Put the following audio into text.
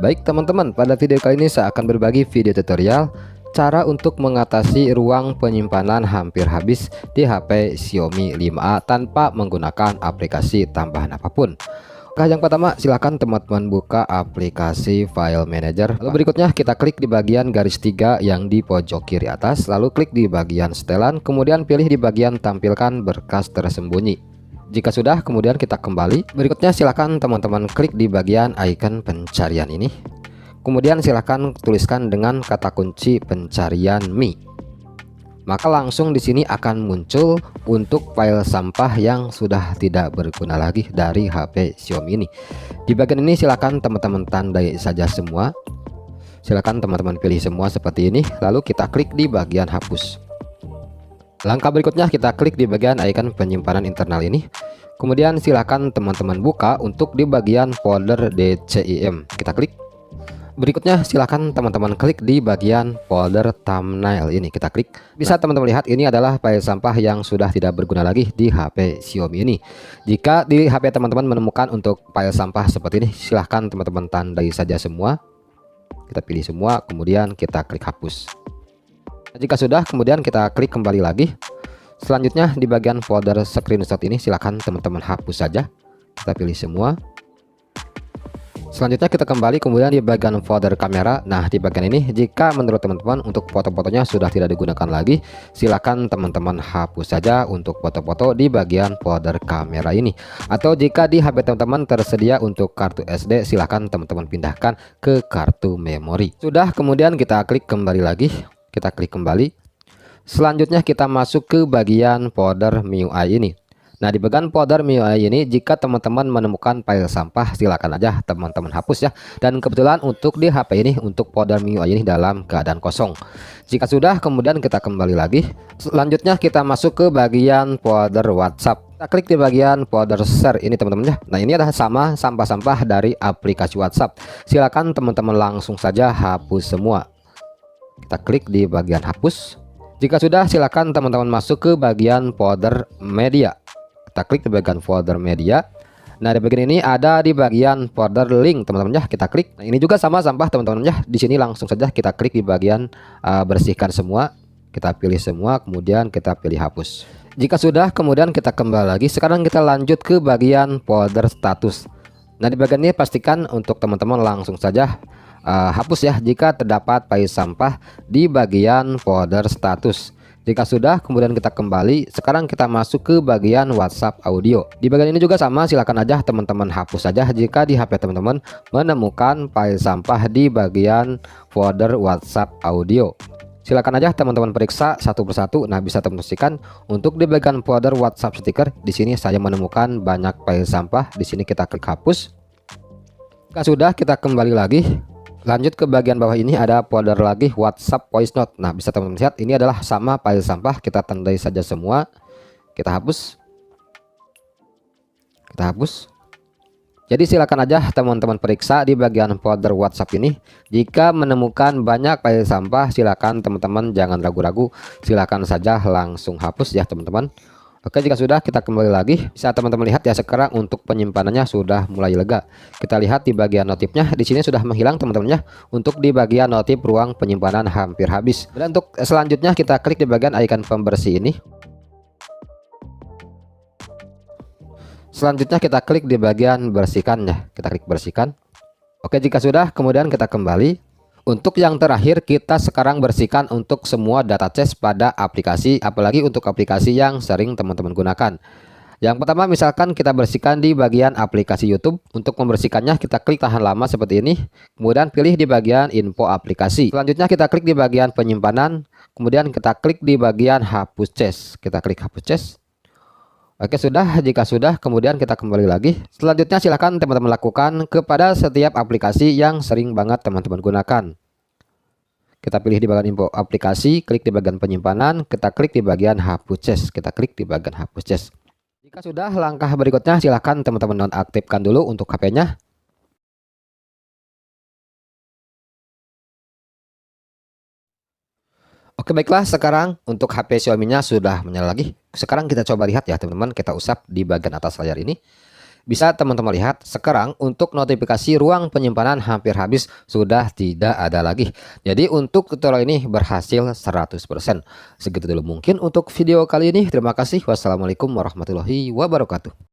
Baik teman-teman, pada video kali ini saya akan berbagi video tutorial cara untuk mengatasi ruang penyimpanan hampir habis di HP Xiaomi 5A tanpa menggunakan aplikasi tambahan apapun. Oke, yang pertama silahkan teman-teman buka aplikasi File Manager. Lalu berikutnya kita klik di bagian garis 3 yang di pojok kiri atas, lalu klik di bagian setelan, kemudian pilih di bagian tampilkan berkas tersembunyi. Jika sudah, kemudian kita kembali. Berikutnya silakan teman-teman klik di bagian icon pencarian ini. Kemudian silakan tuliskan dengan kata kunci pencarian Mi. Maka langsung di sini akan muncul untuk file sampah yang sudah tidak berguna lagi dari HP Xiaomi ini. Di bagian ini silakan teman-teman tandai saja semua. Silakan teman-teman pilih semua seperti ini, lalu kita klik di bagian hapus. Langkah berikutnya kita klik di bagian icon penyimpanan internal ini. Kemudian silakan teman-teman buka untuk di bagian folder DCIM. Kita klik. Berikutnya silakan teman-teman klik di bagian folder thumbnail ini. Kita klik. Bisa teman-teman lihat ini adalah file sampah yang sudah tidak berguna lagi di HP Xiaomi ini. Jika di HP teman-teman menemukan untuk file sampah seperti ini, silahkan teman-teman tandai saja semua. Kita pilih semua, kemudian kita klik hapus. Jika sudah, kemudian kita klik kembali lagi. Selanjutnya di bagian folder screenshot ini silahkan teman-teman hapus saja. Kita pilih semua. Selanjutnya kita kembali, kemudian di bagian folder kamera. Nah, di bagian ini jika menurut teman-teman untuk foto-fotonya sudah tidak digunakan lagi, silahkan teman-teman hapus saja untuk foto-foto di bagian folder kamera ini. Atau jika di HP teman-teman tersedia untuk kartu SD, silahkan teman-teman pindahkan ke kartu memori. Sudah, kemudian kita klik kembali lagi. Kita klik kembali. Selanjutnya kita masuk ke bagian folder MIUI ini. Nah, di bagian folder MIUI ini jika teman-teman menemukan file sampah, silakan aja teman-teman hapus ya. Dan kebetulan untuk di HP ini untuk folder MIUI ini dalam keadaan kosong. Jika sudah, kemudian kita kembali lagi. Selanjutnya kita masuk ke bagian folder WhatsApp. Kita klik di bagian folder share ini teman-teman ya. Nah, ini adalah sama sampah-sampah dari aplikasi WhatsApp. Silakan teman-teman langsung saja hapus semua. Kita klik di bagian hapus. Jika sudah, silakan teman-teman masuk ke bagian folder media. Kita klik di bagian folder media. Nah, di bagian ini ada di bagian folder link teman-teman ya. Kita klik. Nah, ini juga sama sampah teman-teman ya. Di sini langsung saja kita klik di bagian bersihkan semua. Kita pilih semua, kemudian kita pilih hapus. Jika sudah, kemudian kita kembali lagi. Sekarang kita lanjut ke bagian folder status. Nah, di bagian ini pastikan untuk teman-teman langsung saja hapus ya jika terdapat file sampah di bagian folder status. Jika sudah, kemudian kita kembali. Sekarang kita masuk ke bagian WhatsApp audio. Di bagian ini juga sama, silakan aja teman-teman hapus saja jika di HP teman-teman menemukan file sampah di bagian folder WhatsApp audio. Silakan aja teman-teman periksa satu persatu. Nah, bisa teman-teman saksikan untuk di bagian folder WhatsApp stiker. Di sini saya menemukan banyak file sampah. Di sini kita klik hapus. Jika sudah, kita kembali lagi. Lanjut ke bagian bawah ini ada folder lagi WhatsApp voice note. Nah, bisa teman-teman lihat ini adalah sama file sampah. Kita tandai saja semua. Kita hapus. Kita hapus. Jadi silakan aja teman-teman periksa di bagian folder WhatsApp ini. Jika menemukan banyak file sampah, silakan teman-teman jangan ragu-ragu. Silakan saja langsung hapus ya teman-teman. Oke, jika sudah, kita kembali lagi. Bisa teman-teman lihat ya sekarang untuk penyimpanannya sudah mulai lega. Kita lihat di bagian notifnya di sini sudah menghilang teman-teman ya. Untuk di bagian notif ruang penyimpanan hampir habis. Dan untuk selanjutnya kita klik di bagian icon pembersih ini. Selanjutnya kita klik di bagian bersihkan ya. Kita klik bersihkan. Oke, jika sudah, kemudian kita kembali. Untuk yang terakhir kita sekarang bersihkan untuk semua data cache pada aplikasi, apalagi untuk aplikasi yang sering teman-teman gunakan. Yang pertama misalkan kita bersihkan di bagian aplikasi YouTube. Untuk membersihkannya kita klik tahan lama seperti ini. Kemudian pilih di bagian info aplikasi. Selanjutnya kita klik di bagian penyimpanan. Kemudian kita klik di bagian hapus cache. Kita klik hapus cache. Oke, sudah. Jika sudah, kemudian kita kembali lagi. Selanjutnya silahkan teman-teman lakukan kepada setiap aplikasi yang sering banget teman-teman gunakan. Kita pilih di bagian info aplikasi, klik di bagian penyimpanan, kita klik di bagian hapus cache. Kita klik di bagian hapus cache. Jika sudah, langkah berikutnya silahkan teman-teman nonaktifkan dulu untuk HP-nya. Oke, baiklah, sekarang untuk HP Xiaomi-nya sudah menyala lagi. Sekarang kita coba lihat ya teman-teman, kita usap di bagian atas layar ini. Bisa teman-teman lihat sekarang untuk notifikasi ruang penyimpanan hampir habis, sudah tidak ada lagi. Jadi untuk tutorial ini berhasil 100%. Segitu dulu mungkin untuk video kali ini. Terima kasih. Wassalamualaikum warahmatullahi wabarakatuh.